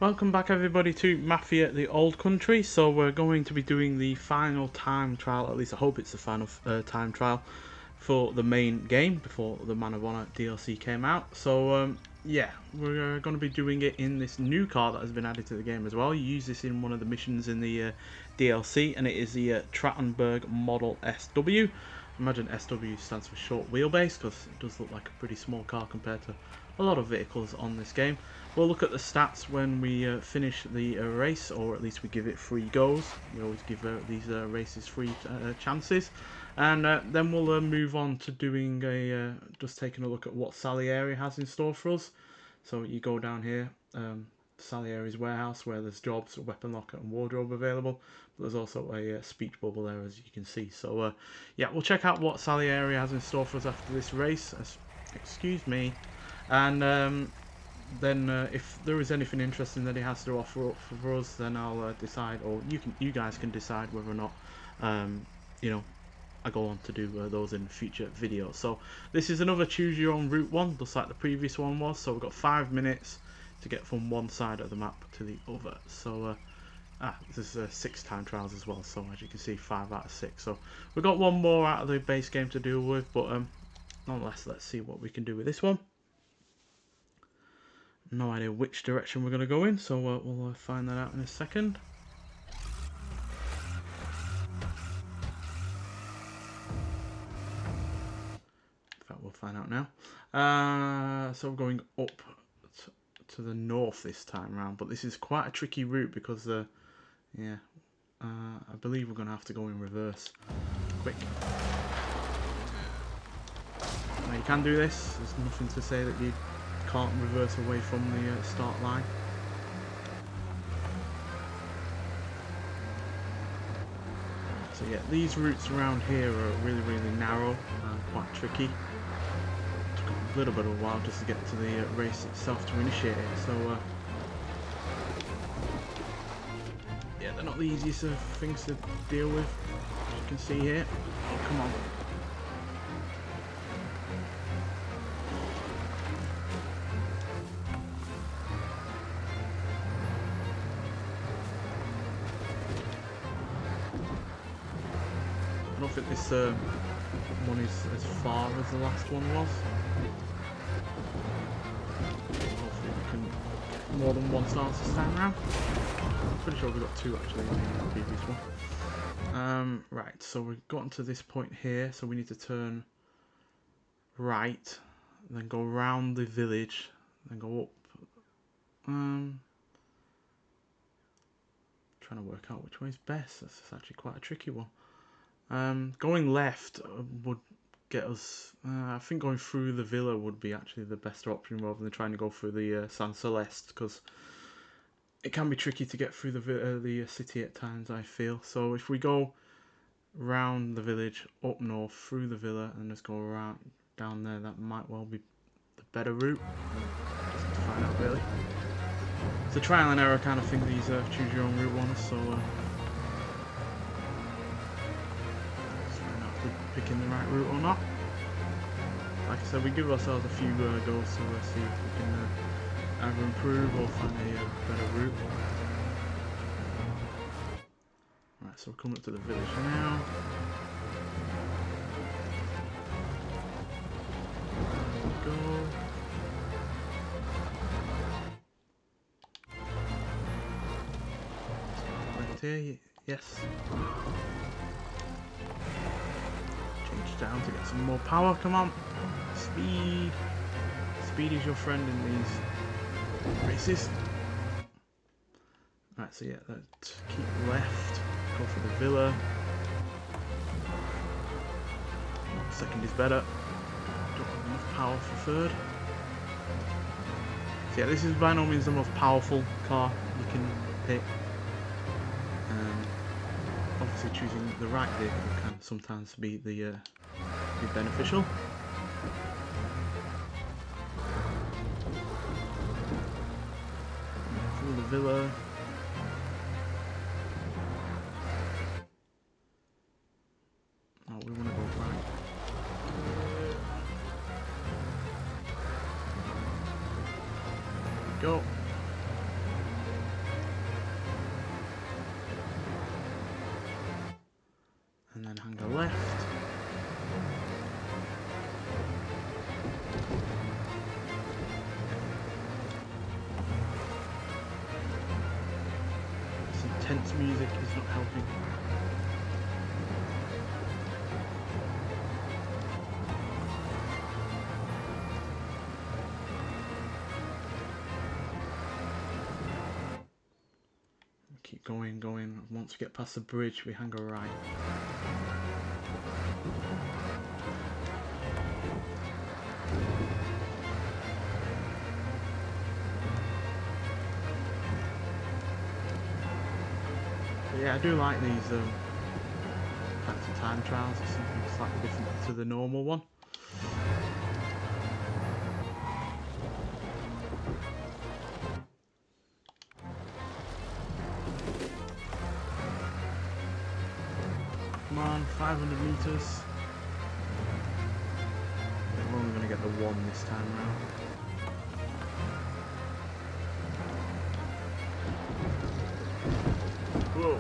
Welcome back everybody to Mafia the Old Country. So we're going to be doing the final time trial, at least I hope it's the final time trial for the main game before the Man of Honor DLC came out. So yeah, we're going to be doing it in this new car that has been added to the game as well. You use this in one of the missions in the DLC, and it is the Trattenberg Model SW. Imagine SW stands for short wheelbase because it does look like a pretty small car compared to a lot of vehicles on this game. We'll look at the stats when we finish the race, or at least we give it free goes. We always give these races free chances, and then we'll move on to doing just taking a look at what Salieri has in store for us. So you go down here, Salieri's warehouse, where there's jobs, a weapon locker and wardrobe available, but there's also a speech bubble there, as you can see. So yeah, we'll check out what Salieri has in store for us after this race. Excuse me. And then if there is anything interesting that he has to offer up for us, then I'll decide, or you guys can decide whether or not you know, I go on to do those in future videos. So this is another choose your own route one, just like the previous one was. So we've got 5 minutes to get from one side of the map to the other. So there's 6 time trials as well, so as you can see, 5 out of 6. So we've got one more out of the base game to deal with, but nonetheless, let's see what we can do with this one. No idea which direction we're going to go in, so we'll find that out in a second. In fact, we'll find out now. So we're going up to the north this time round, but this is quite a tricky route because yeah, I believe we're going to have to go in reverse. Quick. Now you can do this, there's nothing to say that you can't reverse away from the start line. So yeah, these routes around here are really narrow and quite tricky. Took a little bit of a while just to get to the race itself to initiate it. So yeah, they're not the easiest of things to deal with, as you can see here. Oh, come on. I don't think this one is as far as the last one was. Hopefully we can get more than one start this time around. I'm pretty sure we got 2 actually in the previous one. Right, so we've gotten to this point here, so we need to turn right, then go around the village, then go up. Trying to work out which way is best. That's actually quite a tricky one. Going left would get us, I think going through the villa would be actually the best option rather than trying to go through the San Celeste, because it can be tricky to get through the city at times, I feel. So if we go round the village, up north, through the villa, and just go around down there, that might well be the better route. Just have to find out really. It's a trial and error kind of thing, these choose your own route ones, so picking the right route or not. Like I said, we give ourselves a few goes to see if we can either improve or find a better route. Right, so we're coming up to the village now. There we go. Right here, yes. Down to get some more power. Come on, speed. Speed is your friend in these races. Right, so yeah, let's keep left, go for the villa. Second is better. Don't have enough power for third. So yeah, this is by no means the most powerful car you can pick. Obviously choosing the right vehicle can sometimes be beneficial. Through the villa. Oh, we want to go right. Go. then hang a left. This intense music is not helping. Keep going. Once we get past the bridge, we hang a right. But yeah, I do like these kinds of time trials. It's something slightly different to the normal one. Come on, 500 meters. We're only going to get the one this time round. Whoa.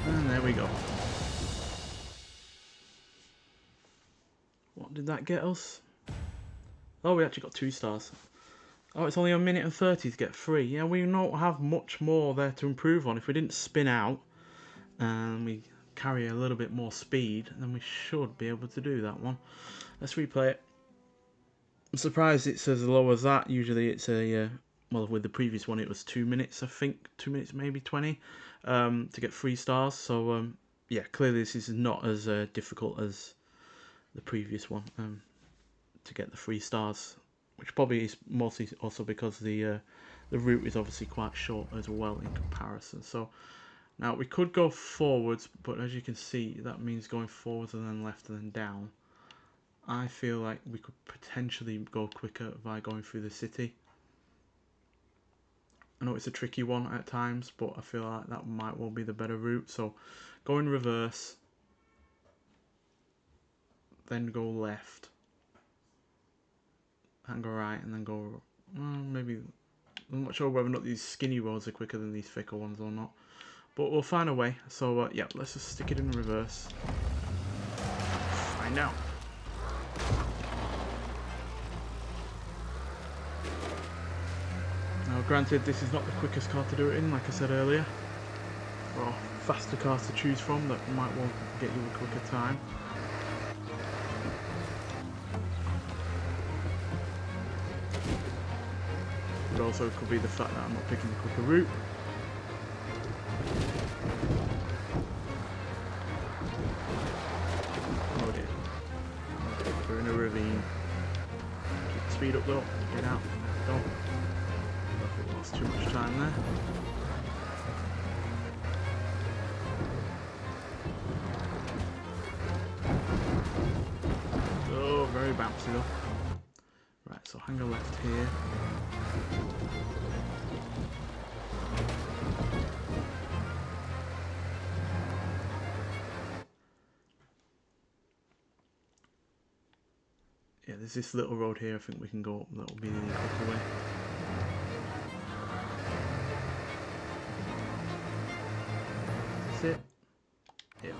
And there we go. What did that get us? Oh, we actually got 2 stars. Oh, it's only a minute and 30 to get 3. Yeah, we don't have much more there to improve on. If we didn't spin out and we carry a little bit more speed, then we should be able to do that one. Let's replay it. I'm surprised it's as low as that. Usually it's a... well, with the previous one it was 2 minutes, I think. 2 minutes, maybe 20, to get 3 stars. So, yeah, clearly this is not as difficult as the previous one to get the 3 stars. Which probably is mostly also because the route is obviously quite short as well in comparison. So now we could go forwards, but as you can see, that means going forwards and then left and then down. I feel like we could potentially go quicker by going through the city. I know it's a tricky one at times, but I feel like that might well be the better route. So go in reverse, then go left. And go right and then go, maybe, I'm not sure whether or not these skinny roads are quicker than these thicker ones or not, but we'll find a way. So yeah, let's just stick it in reverse, find out. Now granted, this is not the quickest car to do it in, like I said earlier. There are faster cars to choose from that might well get you a quicker time. It also could be the fact that I'm not picking the quicker route. Oh dear. Okay, we're in a ravine. Keep the speed up though. Get out. Don't. I lost too much time there. Oh, very bouncy though. Right, so hang a left here. Yeah, there's this little road here I think we can go up, that'll be the quicker way. That's it? Yeah.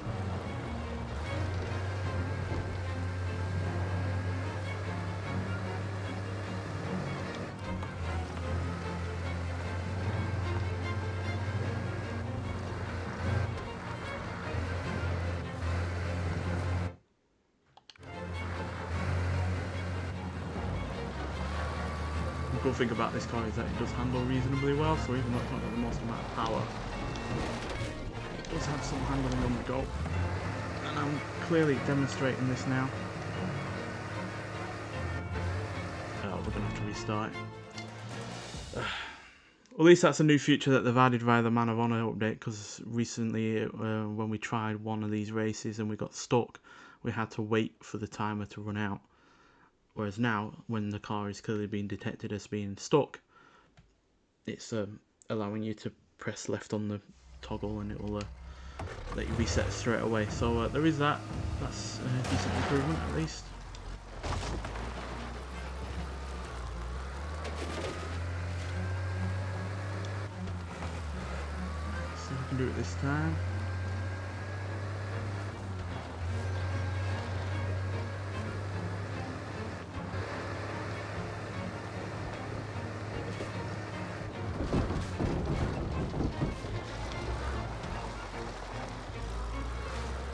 The good thing about this car is that it does handle reasonably well, so even though it's not got the most amount of power, it does have some handling on the go. And I'm clearly demonstrating this now. Oh, we're going to have to restart it. At least that's a new feature that they've added via the Man of Honor update, because recently when we tried one of these races and we got stuck, we had to wait for the timer to run out. Whereas now, when the car is clearly being detected as being stuck, it's allowing you to press left on the toggle and it will let you reset straight away. So there is that. That's a decent improvement at least. Let's see if we can do it this time.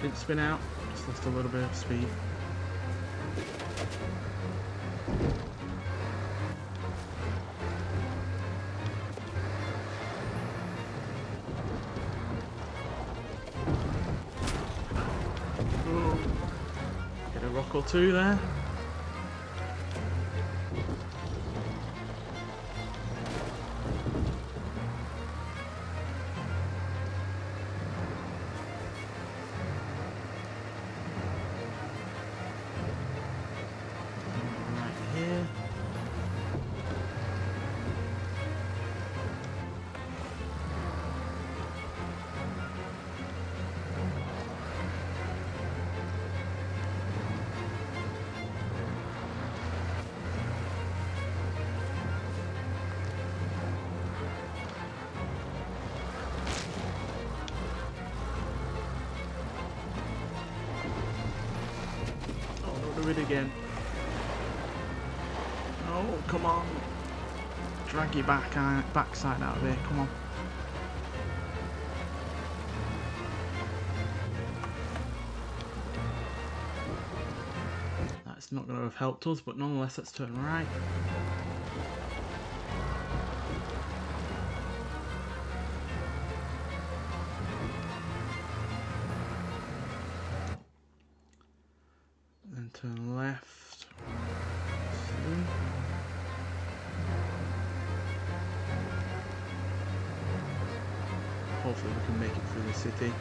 Didn't spin out, just lost a little bit of speed. Ooh. Get a rock or two there. Do it again. Oh, come on. Drag your backside out of here, come on. That's not going to have helped us, but nonetheless, let's turn right. Then turn left. Hopefully we can make it through the city.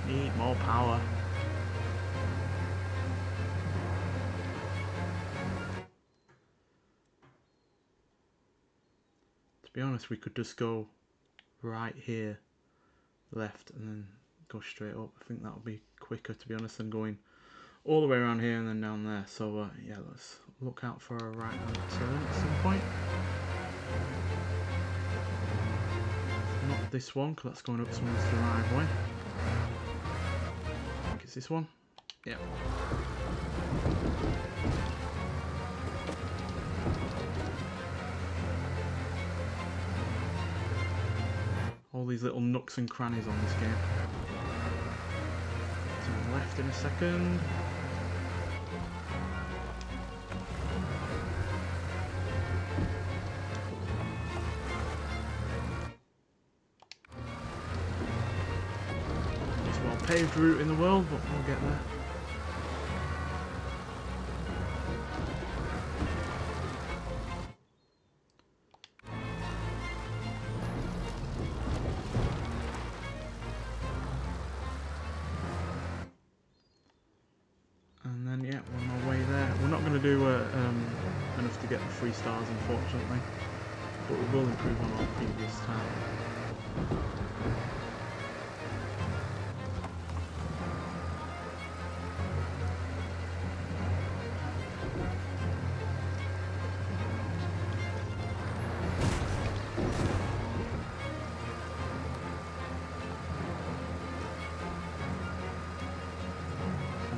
Need more power. To be honest, we could just go right here, left, and then go straight up. I think that would be quicker, to be honest, than going all the way around here and then down there. So yeah, let's look out for a right hand turn at some point. Not this one, because that's going up someone's driveway. I think it's this one. Yeah. All these little nooks and crannies on this game. Turn left in a second. Most well paved route in the world, but we'll get there. And then yeah, we're on our way there. We're not going to do enough to get the 3 stars, unfortunately, but we will improve on our previous time.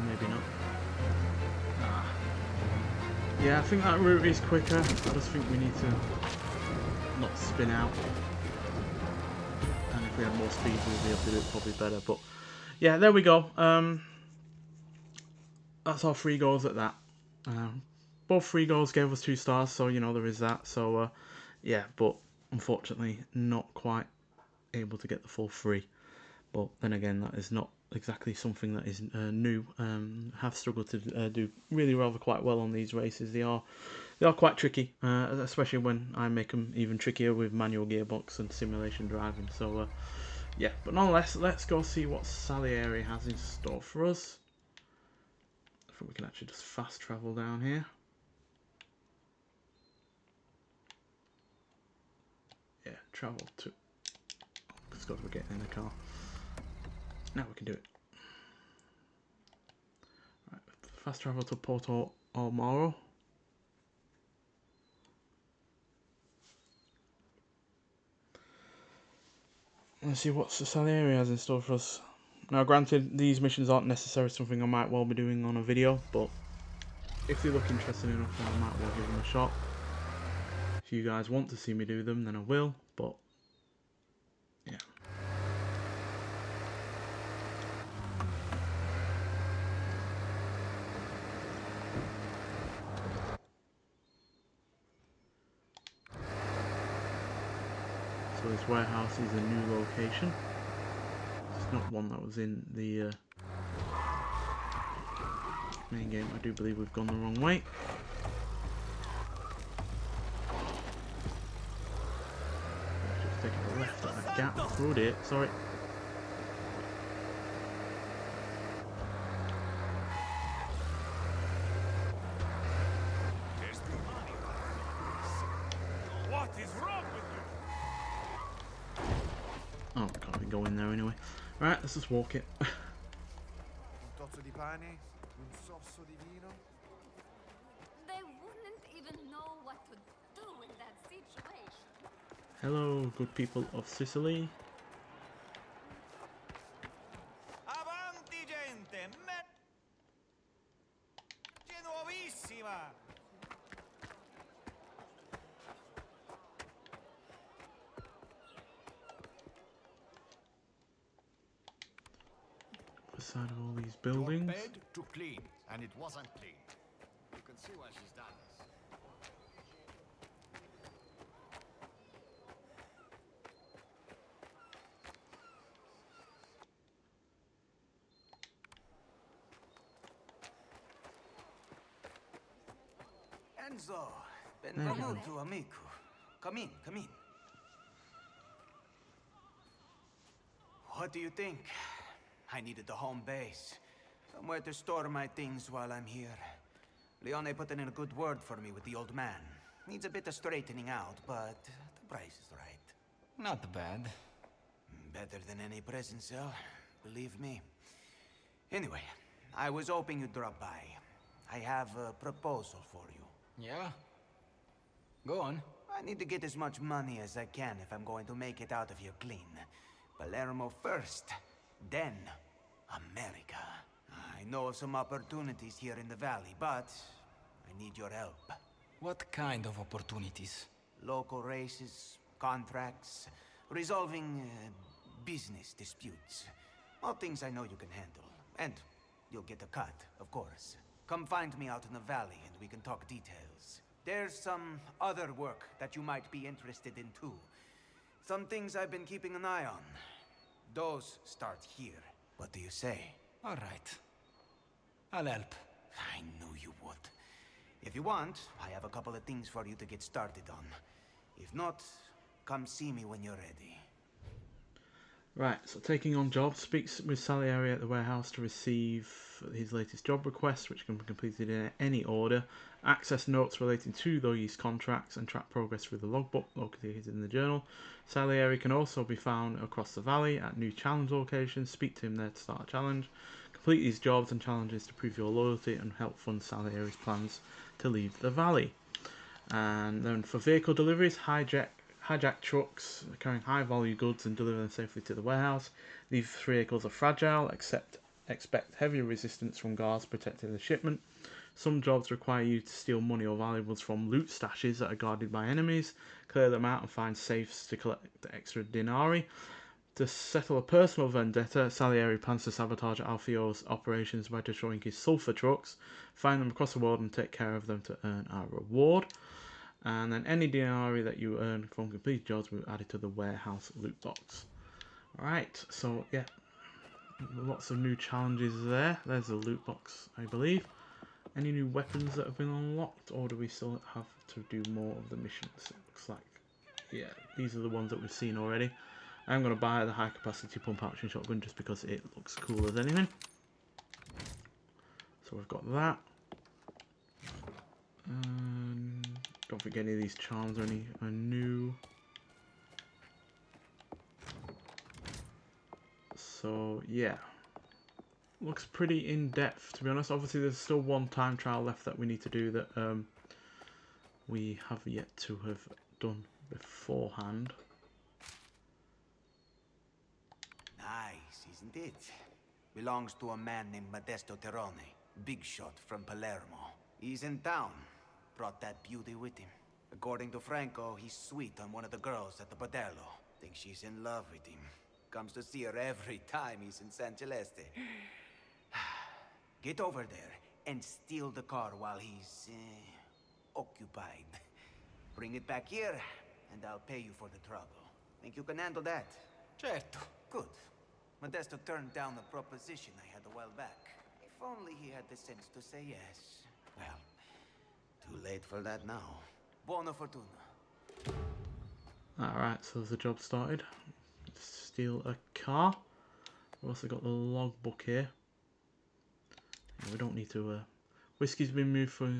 Maybe not. Yeah, I think that route is quicker. I just think we need to not spin out. And if we have more speed, we'll be able to do it probably better. But yeah, there we go. That's our 3 goals at that. Both 3 goals gave us 2 stars, so you know there is that. So yeah, but unfortunately not quite able to get the full 3. But then again, that is not exactly something that is new. Have struggled to do really rather quite well on these races. They are quite tricky, especially when I make them even trickier with manual gearbox and simulation driving. So Yeah, but nonetheless, let's go see what Salieri has in store for us. I think we can actually just fast travel down here. Yeah, travel to... Just got to get in the car. Now we can do it. Right, fast travel to Porto Almoro. Let's see what Salieri has in store for us. Now, granted, these missions aren't necessarily something I might well be doing on a video, but if they look interesting enough, then I might well give them a shot. If you guys want to see me do them, then I will, but yeah. So this warehouse is a new location. It's not one that was in the main game. I do believe we've gone the wrong way. Just taking a left at that gap. Through it. Sorry. What is wrong with you? Oh, can't even go in there anyway. Right, let's just walk it. Un tozzo di pane, un sorso di vino. They wouldn't even know what to do in that situation. Hello, good people of Sicily. Avanti gente, nuovissima. Beside of all these buildings. Your bed to clean, and it wasn't clean. You can see why she's done this. Enzo, There you go. benvenuto amico. Come in, come in. What do you think? I needed a home base. Somewhere to store my things while I'm here. Leone put in a good word for me with the old man. Needs a bit of straightening out, but the price is right. Not bad. Better than any prison cell, believe me. Anyway, I was hoping you'd drop by. I have a proposal for you. Yeah? Go on. I need to get as much money as I can if I'm going to make it out of here clean. Palermo first, then America. I know of some opportunities here in the valley, but I need your help. What kind of opportunities? Local races, contracts, resolving business disputes. All things I know you can handle. And you'll get a cut, of course. Come find me out in the valley and we can talk details. There's some other work that you might be interested in too. Some things I've been keeping an eye on. Those start here. What do you say? All right. I'll help. I knew you would. If you want, I have a couple of things for you to get started on. If not, come see me when you're ready. Right, so taking on jobs, speaks with Salieri at the warehouse to receive his latest job request, which can be completed in any order, access notes relating to those contracts, and track progress through the logbook located in the journal. Salieri can also be found across the valley at new challenge locations. Speak to him there to start a challenge. Complete these jobs and challenges to prove your loyalty and help fund Salieri's plans to leave the valley. And then for vehicle deliveries, hijack trucks carrying high-value goods and deliver them safely to the warehouse. These vehicles are fragile, expect heavy resistance from guards protecting the shipment. Some jobs require you to steal money or valuables from loot stashes that are guarded by enemies, clear them out and find safes to collect extra denarii. To settle a personal vendetta, Salieri plans to sabotage Alfio's operations by destroying his sulfur trucks, find them across the world and take care of them to earn a reward. And then any denarii that you earn from completed jobs will be added to the warehouse loot box. Alright, so yeah, lots of new challenges there. There's the loot box, I believe. Any new weapons that have been unlocked, or do we still have to do more of the missions? It looks like, yeah, these are the ones that we've seen already. I'm going to buy the high capacity pump action shotgun just because it looks cool as anything. So we've got that. Don't think any of these charms are new. So yeah, looks pretty in depth to be honest. Obviously there's still one time trial left that we need to do that we have yet to have done beforehand. Nice, isn't it? Belongs to a man named Modesto Terrone, big shot from Palermo. He's in town. Brought that beauty with him. According to Franco, he's sweet on one of the girls at the bordello. Thinks she's in love with him. Comes to see her every time he's in San Celeste. Get over there and steal the car while he's occupied. Bring it back here, and I'll pay you for the trouble. Think you can handle that? Certo. Good. Modesto turned down a proposition I had a while back. If only he had the sense to say yes. Well, too late for that now. Buona fortuna. Alright, so there's a job started. Steal a car. We've also got the logbook here. Yeah, we don't need to... Whiskey's been moved for...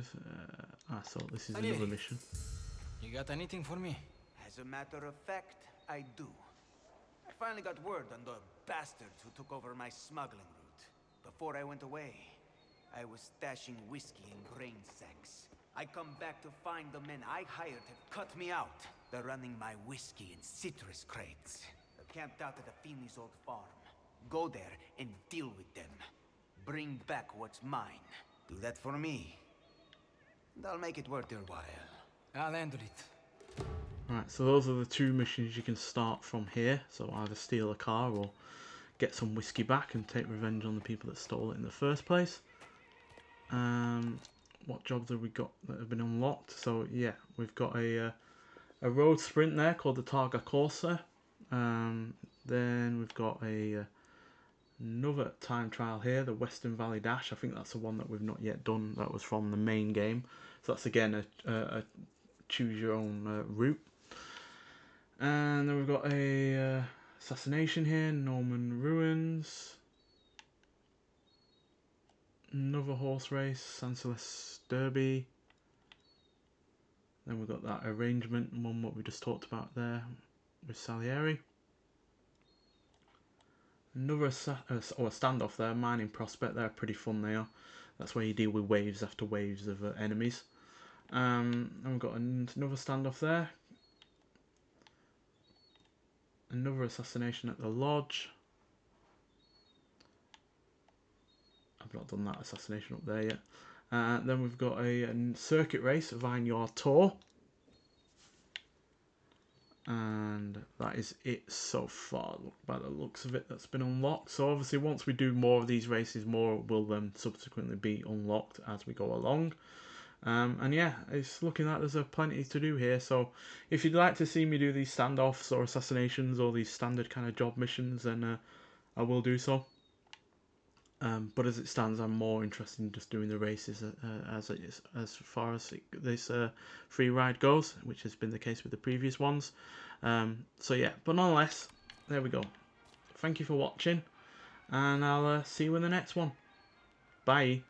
so this is another mission. You got anything for me? As a matter of fact, I do. I finally got word on the bastards who took over my smuggling route. Before I went away, I was stashing whiskey in grain sacks. I come back to find the men I hired have cut me out. They're running my whiskey in citrus crates. They're camped out at the Feeney's old farm. Go there and deal with them. Bring back what's mine. Do that for me, and I'll make it worth your while. I'll handle it. Right, so those are the two missions you can start from here. So either steal a car or get some whiskey back and take revenge on the people that stole it in the first place. What jobs have we got that have been unlocked? So yeah, we've got a road sprint there called the Targa Corsa. Then we've got another time trial here, the Western Valley Dash. I think that's the one that we've not yet done. That was from the main game. So that's again a choose your own route. And then we've got a assassination here, Norman Ruins. Another horse race, San Celeste Derby. Then we've got that arrangement one what we just talked about there with Salieri. Another standoff there, mining prospect. They're pretty fun. They are. That's where you deal with waves after waves of enemies. And we've got another standoff there. Another assassination at the lodge. I've not done that assassination up there yet. Then we've got a circuit race, Vineyard Tour. And that is it so far, by the looks of it, that's been unlocked. So obviously once we do more of these races, more will then subsequently be unlocked as we go along. And yeah, it's looking like there's plenty to do here. So if you'd like to see me do these standoffs or assassinations or these standard kind of job missions, then I will do so. But as it stands, I'm more interested in just doing the races as far as this free ride goes, which has been the case with the previous ones. So yeah, but nonetheless, there we go. Thank you for watching, and I'll see you in the next one. Bye.